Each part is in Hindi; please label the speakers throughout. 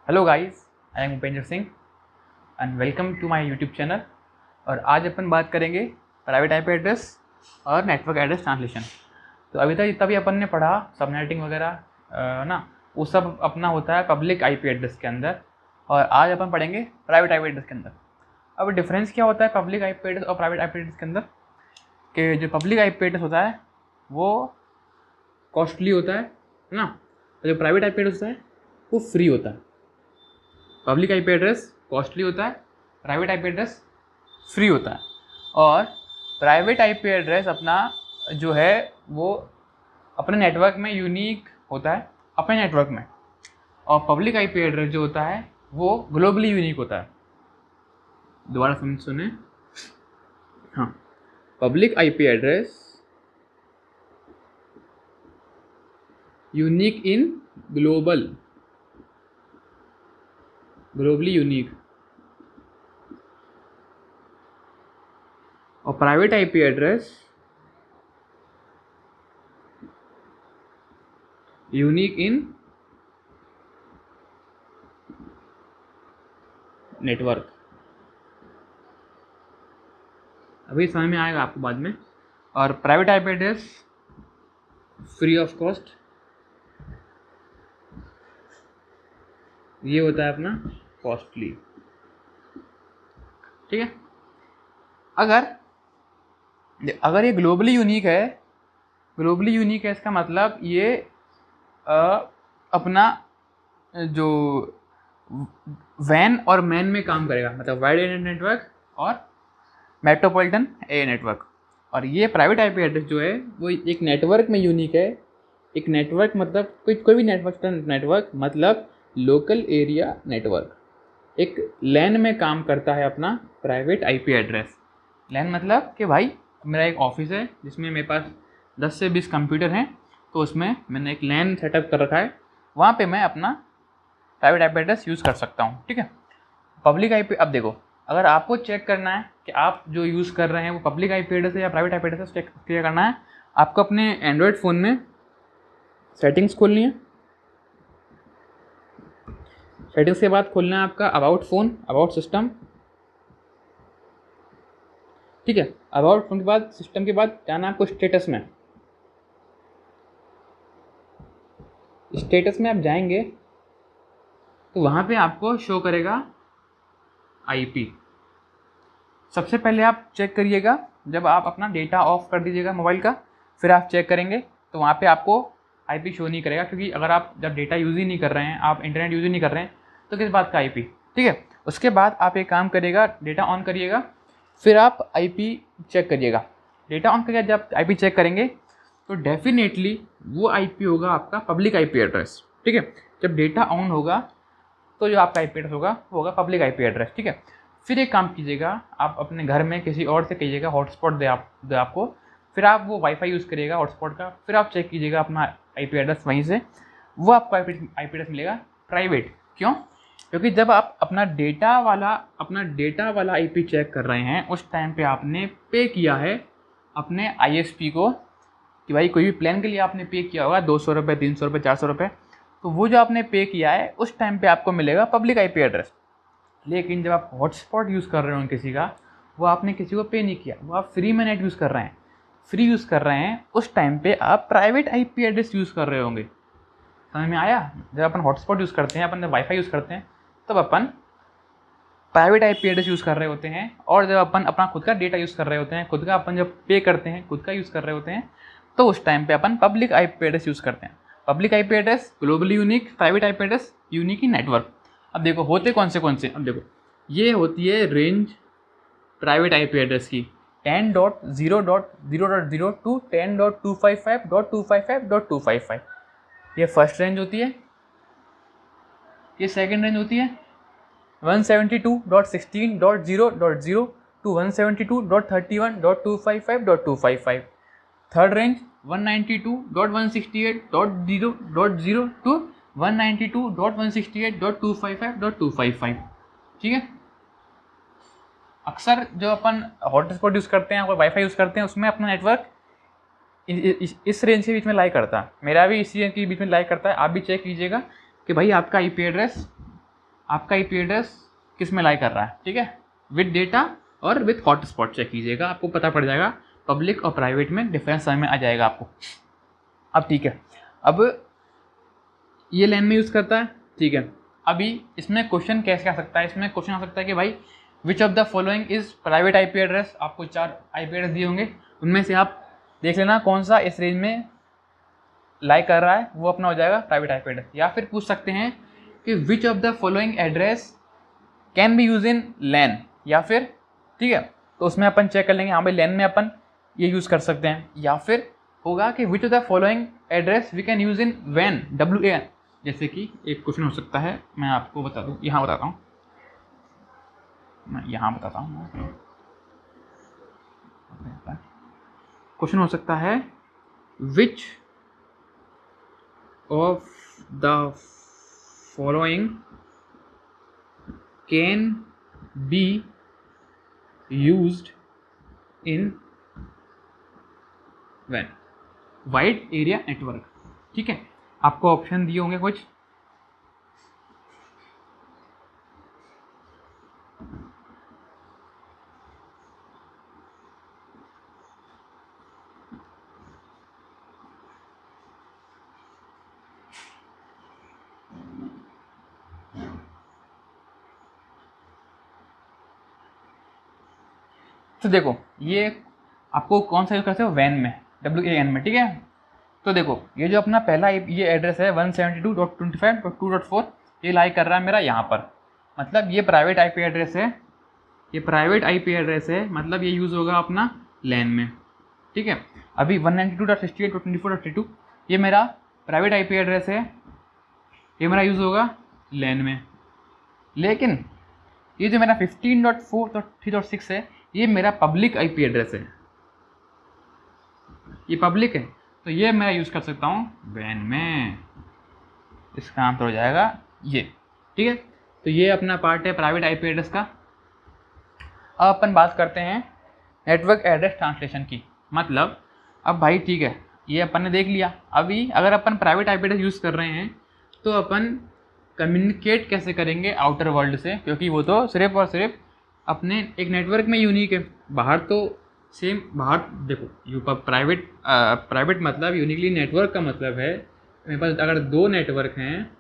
Speaker 1: Hello guys, I am Upendra Singh and welcome to my YouTube channel. और आज अपन बात करेंगे प्राइवेट आईपी एड्रेस और नेटवर्क एड्रेस ट्रांसलेशन। तो अभी तक जितना भी अपन ने पढ़ा सबनेटिंग वगैरह ना, वो सब अपना होता है पब्लिक आईपी एड्रेस के अंदर, और आज अपन पढ़ेंगे प्राइवेट आईपी एड्रेस के अंदर। अब डिफरेंस क्या होता है पब्लिक आईपी एड्रेस और प्राइवेट आईपी एड्रेस के अंदर? कि जो पब्लिक आईपी एड्रेस होता है वो कॉस्टली होता है ना, और जो प्राइवेट आईपी एड्रेस होता है वो फ्री होता है। पब्लिक आईपी एड्रेस कॉस्टली होता है, प्राइवेट आईपी एड्रेस फ्री होता है। और प्राइवेट आईपी एड्रेस अपना जो है वो अपने नेटवर्क में यूनिक होता है अपने नेटवर्क में, और पब्लिक आईपी एड्रेस जो होता है वो ग्लोबली यूनिक होता है। दोबारा समझ सुने, हाँ, public IP address unique in globally unique, और private IP address unique in network. अभी समझ में आएगा आपको बाद में। और private IP address free of cost, ये होता है अपना कॉस्टली। ठीक है, अगर ये ग्लोबली यूनिक है, इसका मतलब ये अपना जो वैन और मैन में काम करेगा, मतलब वाइड एरिया नेटवर्क और मेट्रोपॉलिटन एरिया नेटवर्क। और ये प्राइवेट आईपी एड्रेस जो है वो एक नेटवर्क में यूनिक है। एक नेटवर्क मतलब कोई भी नेटवर्क मतलब लोकल एरिया नेटवर्क, एक लैन में काम करता है अपना प्राइवेट आईपी एड्रेस। लैन मतलब कि भाई मेरा एक ऑफिस है जिसमें मेरे पास 10 से 20 कंप्यूटर हैं, तो उसमें मैंने एक लैन सेटअप कर रखा है, वहाँ पे मैं अपना प्राइवेट आईपी एड्रेस यूज़ कर सकता हूँ। ठीक है, पब्लिक आईपी, अब देखो, अगर आपको चेक करना है कि आप जो यूज़ कर रहे हैं वो पब्लिक आईपी एड्रेस है या private IP address, check clear करना है। आपको अपने एंड्रॉयड फ़ोन में सेटिंग्स खोलनी है। सेटिंग्स के बाद खोलना है आपका अबाउट फ़ोन, अबाउट सिस्टम। ठीक है, अबाउट फोन के बाद सिस्टम के बाद जाना है आपको स्टेटस में। स्टेटस में आप जाएंगे तो वहाँ पे आपको शो करेगा आईपी। सबसे पहले आप चेक करिएगा, जब आप अपना डेटा ऑफ कर दीजिएगा मोबाइल का, फिर आप चेक करेंगे तो वहाँ पे आपको आईपी शो नहीं करेगा, क्योंकि अगर आप जब डेटा यूज़ ही नहीं कर रहे हैं, आप इंटरनेट यूज़ ही नहीं कर रहे हैं, तो किस बात का आईपी। ठीक है, उसके बाद आप एक काम करिएगा, डेटा ऑन करिएगा, फिर आप आईपी चेक करिएगा। डेटा ऑन करके जब आईपी चेक करेंगे तो डेफिनेटली वो आईपी होगा आपका पब्लिक आईपी एड्रेस। ठीक है, जब डेटा ऑन होगा तो जो आपका आईपी एड्रेस होगा वो होगा पब्लिक आईपी एड्रेस। ठीक है, फिर एक काम कीजिएगा, आप अपने घर में किसी और से कहिएगा हॉटस्पॉट दे आपको, फिर आप वो वाईफाई यूज़ करिएगा हॉटस्पॉट का, फिर आप चेक कीजिएगा अपना आईपी एड्रेस वहीं से, वो आपको आईपी एड्रेस मिलेगा प्राइवेट। क्यों? क्योंकि जब आप अपना डेटा वाला आईपी चेक कर रहे हैं, उस टाइम पे आपने पे किया है अपने आईएसपी को, कि भाई कोई भी प्लान के लिए आपने पे किया होगा 200 रुपये, 300 रुपये, 400 रुपये, तो वो जो आपने पे किया है उस टाइम पे आपको मिलेगा पब्लिक आईपी एड्रेस। लेकिन जब आप हॉटस्पॉट यूज़ कर रहे हो किसी का, वो आपने किसी को पे नहीं किया, वो आप फ्री में नेट यूज़ कर रहे हैं, उस टाइम पे आप प्राइवेट आईपी एड्रेस यूज़ कर रहे होंगे। समझ में आया? जब अपन हॉटस्पॉट यूज़ करते हैं, अपन जब वाईफाई यूज़ करते हैं, तब अपन प्राइवेट आईपी एड्रेस यूज़ कर रहे होते हैं। और जब अपन अपना खुद का डेटा यूज़ कर रहे होते हैं, खुद का अपन जब पे करते हैं, खुद का यूज़ कर रहे होते हैं, तो उस टाइम पे अपन पब्लिक आईपी एड्रेस यूज़ करते हैं। Public IP address globally unique, private IP address unique in network. अब देखो होते कौन से, अब देखो ये होती है रेंज प्राइवेट आईपी एड्रेस की 10.0.0.0 टू 10.255.255.255। ये फर्स्ट रेंज होती है। ये सेकंड रेंज होती है 172.16.0.0 टू 172.31.255.255। Third range 192.168.0.0 to 192.168.255.255। ठीक है, अक्सर जो अपन हॉटस्पॉट यूज़ करते हैं और वाईफाई यूज़ करते हैं, उसमें अपना नेटवर्क इस रेंज के बीच में लाई करता है। मेरा भी इसी रेंज के बीच में लाई करता है। आप भी चेक कीजिएगा कि भाई आपका आईपी एड्रेस आपका IP एड्रेस किस में लाई कर रहा है, ठीक है, विद डेटा और विद हॉटस्पॉट चेक कीजिएगा, आपको पता पड़ जाएगा। पब्लिक और प्राइवेट में डिफरेंस समझ में आ जाएगा आपको। अब ठीक है, अब ये लैन में यूज़ करता है, ठीक है। अभी इसमें क्वेश्चन कैसे आ सकता है, इसमें क्वेश्चन आ सकता है कि भाई विच of the following is private IP address. आपको 4 IP एड्रेस दिए होंगे, उनमें से आप देख लेना कौन सा इस रेंज में लाई कर रहा है, वो अपना हो जाएगा प्राइवेट IP एड्रेस। या फिर पूछ सकते हैं कि which of the following address can be use in LAN, या फिर, ठीक है, तो उसमें अपन चेक कर लेंगे हाँ भाई लैन में अपन ये यूज़ कर सकते हैं। या फिर होगा कि which of the following address we can use in वैन, WAN। जैसे कि एक क्वेश्चन हो सकता है, मैं आपको बता दूँ, यहाँ बताता हूँ, मैं यहाँ बताता हूँ। क्वेश्चन हो सकता है which of the following can be used in वैन, वाइड एरिया नेटवर्क, ठीक है। आपको ऑप्शन दिए होंगे कुछ, तो देखो ये आपको कौन सा यूज़ करते हो, वैन में, WAN में, ठीक है। तो देखो ये जो अपना पहला ये एड्रेस है 172.25.2.4, ये लाई कर रहा है मेरा यहाँ पर, मतलब ये प्राइवेट IP एड्रेस है, ये प्राइवेट IP एड्रेस है, मतलब ये यूज़ होगा अपना लैन में, ठीक है। अभी 192.68.24.32 ये मेरा प्राइवेट IP एड्रेस है, ये मेरा यूज़ होगा लैन में। लेकिन ये जो मेरा 15.4.3.6 है, ये मेरा पब्लिक IP एड्रेस है, ये पब्लिक है, तो ये मैं यूज़ कर सकता हूँ वैन में, इसका आंसर हो जाएगा ये, ठीक है। तो ये अपना पार्ट है प्राइवेट IP एड्रेस का। अब अपन बात करते हैं नेटवर्क एड्रेस ट्रांसलेशन की। मतलब अब भाई ठीक है, ये अपन ने देख लिया, अभी अगर अपन प्राइवेट IP एड्रेस यूज़ कर रहे हैं तो अपन कम्युनिकेट कैसे करेंगे आउटर वर्ल्ड से, क्योंकि वो तो सिर्फ और सिर्फ अपने एक नेटवर्क में यूनिक है, बाहर तो सेम, बाहर देखो प्राइवेट मतलब यूनिकली नेटवर्क का मतलब है मेरे पास अगर 2 नेटवर्क हैं,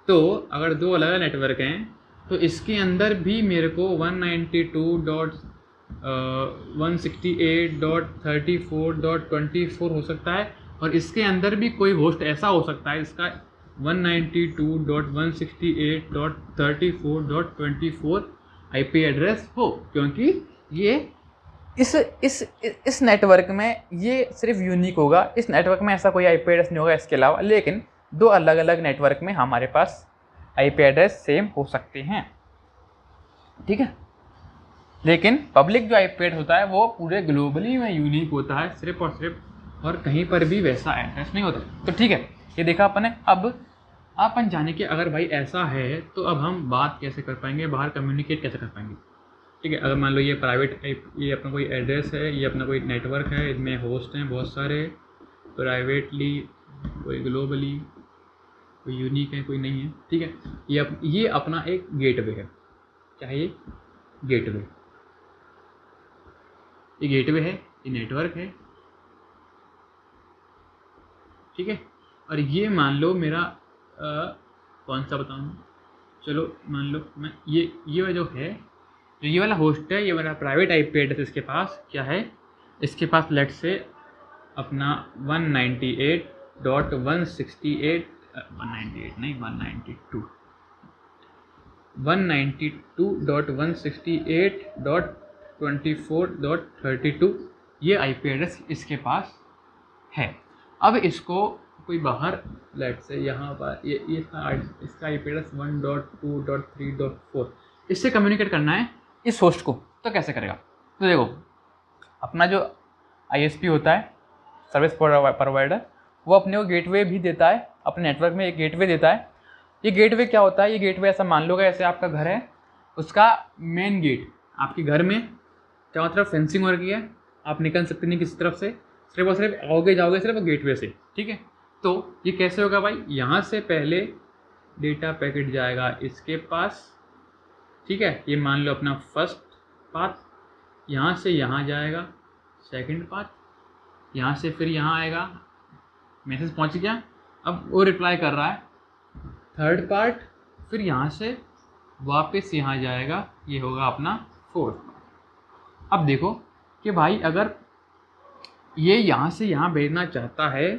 Speaker 1: तो अगर 2 अलग अलग नेटवर्क हैं तो इसके अंदर भी मेरे को 192.168.34.24 हो सकता है, और इसके अंदर भी कोई होस्ट ऐसा हो सकता है इसका 192.168.34.24 IP एड्रेस हो, क्योंकि ये इस नेटवर्क में ये सिर्फ यूनिक होगा, इस नेटवर्क में ऐसा कोई IP एड्रेस नहीं होगा इसके अलावा। लेकिन 2 अलग अलग नेटवर्क में हमारे पास IP एड्रेस सेम हो सकते हैं, ठीक है। लेकिन पब्लिक जो IP एड्रेस होता है वो पूरे ग्लोबली में यूनिक होता है, सिर्फ और सिर्फ, और कहीं पर भी वैसा एड्रेस नहीं होता। तो ठीक है, ये देखा अपन ने। अब अपन जाने के अगर भाई ऐसा है तो अब हम बात कैसे कर पाएंगे, बाहर कम्युनिकेट कैसे कर पाएंगे, ठीक है। अगर मान लो ये प्राइवेट ये अपना कोई एड्रेस है, ये अपना कोई नेटवर्क है, इसमें होस्ट हैं बहुत सारे, प्राइवेटली, कोई ग्लोबली, कोई यूनिक है, कोई नहीं है, ठीक है। ये अपना एक गेटवे है, चाहे गेटवे, ये गेटवे है, ये नेटवर्क है, ठीक है। और ये मान लो मेरा कौन सा बताऊँ, चलो मान लो मैं ये जो है, जो ये वाला होस्ट है, ये मेरा प्राइवेट IP एड्रेस, इसके पास क्या है, इसके पास लेट से अपना 192.168.24.32 ये IP एड्रेस इसके पास है। अब इसको कोई बाहर लेट से यहाँ पर ये इसका IP एड्रेस 1.2.3.4 इससे कम्युनिकेट करना है इस होस्ट को, तो कैसे करेगा। तो देखो अपना जो ISP होता है, सर्विस प्रोवाइडर, वो अपने को गेटवे भी देता है, अपने नेटवर्क में एक गेटवे देता है। ये गेटवे क्या होता है, ये गेटवे ऐसा मान लो ऐसे आपका घर है, उसका मेन गेट आपके घर में चारों तरफ फेंसिंग हो रखी है, आप निकल सकते नहीं किसी तरफ से, सिर्फ और सिर्फ आओगे जाओगे सिर्फ गेटवे से, ठीक है। तो ये कैसे होगा भाई, यहाँ से पहले डेटा पैकेट जाएगा इसके पास, ठीक है, ये मान लो अपना फर्स्ट पाथ, यहाँ से यहाँ जाएगा सेकंड पाथ, यहाँ से फिर यहाँ आएगा, मैसेज पहुँच गया, अब वो रिप्लाई कर रहा है थर्ड पार्ट, फिर यहाँ से वापस यहाँ जाएगा, ये होगा अपना फोर्थ पार्ट। अब देखो कि भाई अगर ये यहाँ से यहाँ भेजना चाहता है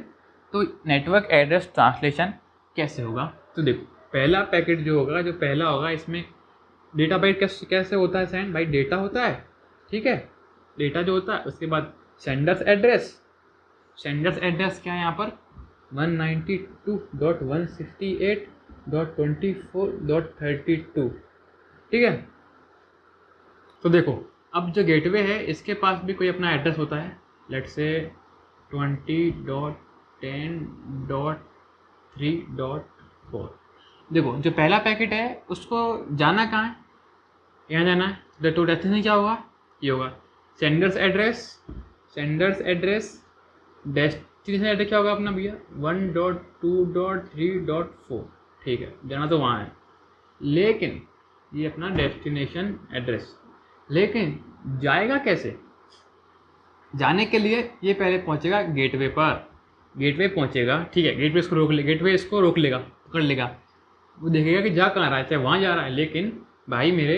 Speaker 1: तो नेटवर्क एड्रेस ट्रांसलेशन कैसे होगा। तो देखो पहला पैकेट जो होगा, जो पहला होगा, इसमें डेटा बाइट कैसे होता है सेंड, भाई डेटा होता है, ठीक है, डेटा जो होता है, उसके बाद सेंडर्स एड्रेस, सेंडर्स एड्रेस क्या है यहाँ पर 192.168.24.32, ठीक है। तो देखो अब जो गेटवे है इसके पास भी कोई अपना एड्रेस होता है, लेट्स से 20.10.3.4। देखो जो पहला पैकेट है उसको जाना कहाँ है, यहाँ जाना है, तो डेस्टिनेशन क्या होगा, ये होगा sender's address, sender's address, destination address क्या होगा अपना भैया 1.2.3.4, ठीक है, जाना तो वहाँ है, लेकिन ये अपना डेस्टिनेशन एड्रेस, लेकिन जाएगा कैसे, जाने के लिए ये पहले पहुँचेगा गेटवे पर, गेटवे पहुँचेगा, ठीक है, गेटवे इसको रोक ले, गेटवे इसको रोक लेगा, पकड़ लेगा, वो देखेगा कि जा कहाँ रहा है, चाहे वहाँ जा रहा है, लेकिन भाई मेरे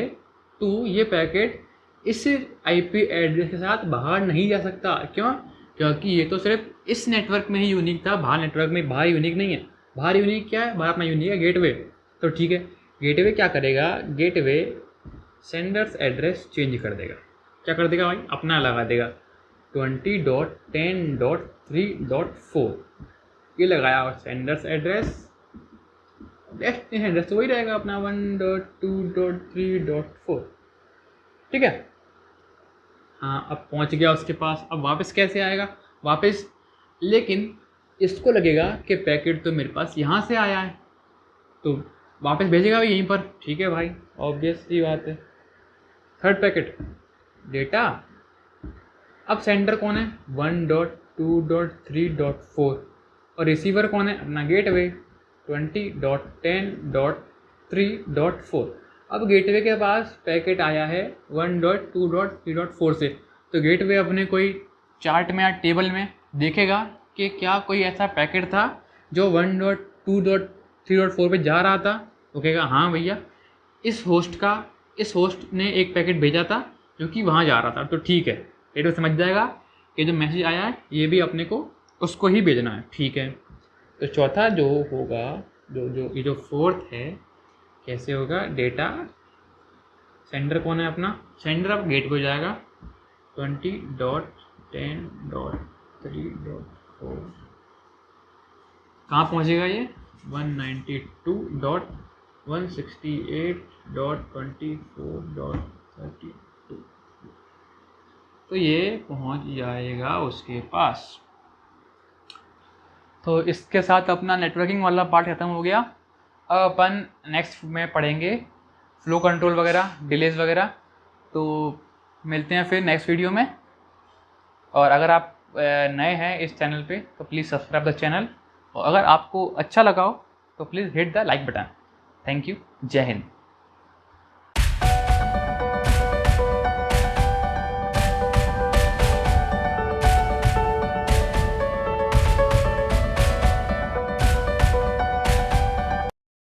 Speaker 1: तू ये पैकेट इस आईपी एड्रेस के साथ बाहर नहीं जा सकता, क्यों, क्योंकि ये तो सिर्फ इस नेटवर्क में ही यूनिक था, बाहर नेटवर्क में बाहर यूनिक नहीं है। बाहर यूनिक क्या है, बाहर अपना यूनिक है गेटवे, तो ठीक है, गेटवे क्या करेगा, गेटवे सेंडर्स एड्रेस चेंज कर देगा, क्या कर देगा भाई, अपना लगा देगा 20.10.3.4, ये लगाया, और सेंडर्स एड्रेस, डेस्टिनेशन एड्रेस तो वही रहेगा अपना 1.2.3.4, ठीक है। हाँ अब पहुंच गया उसके पास, अब वापस कैसे आएगा वापस, लेकिन इसको लगेगा कि पैकेट तो मेरे पास यहाँ से आया है, तो वापस भेजेगा भी यहीं पर, ठीक है भाई, ऑब्वियस सी बात है। थर्ड पैकेट डेटा, अब सेंडर कौन है 1.2.3.4 और रिसीवर कौन है अपना गेटवे 20.10.3.4। अब गेटवे के पास पैकेट आया है 1.2.3.4 से, तो गेटवे अपने कोई चार्ट में या टेबल में देखेगा कि क्या कोई ऐसा पैकेट था जो 1.2.3.4 पे जा रहा था, तो कहेगा हाँ भैया इस होस्ट ने एक पैकेट भेजा था जो कि वहाँ जा रहा था, तो ठीक है, गेटवे समझ जाएगा कि जो मैसेज आया है ये भी अपने को उसको ही भेजना है, ठीक है। तो चौथा जो होगा, जो फोर्थ है, कैसे होगा, डेटा सेंडर कौन है अपना, सेंडर अब गेट पे जाएगा 20.10.3.4, कहाँ पहुँचेगा ये 192.168.24.32, तो ये पहुँच जाएगा उसके पास। तो इसके साथ अपना नेटवर्किंग वाला पार्ट ख़त्म हो गया। अब अपन नेक्स्ट में पढ़ेंगे फ्लो कंट्रोल वगैरह, डिलेज वगैरह। तो मिलते हैं फिर नेक्स्ट वीडियो में, और अगर आप नए हैं इस चैनल पे तो प्लीज़ सब्सक्राइब द चैनल, और अगर आपको अच्छा लगा हो तो please hit the like button. Thank you, जय हिंद।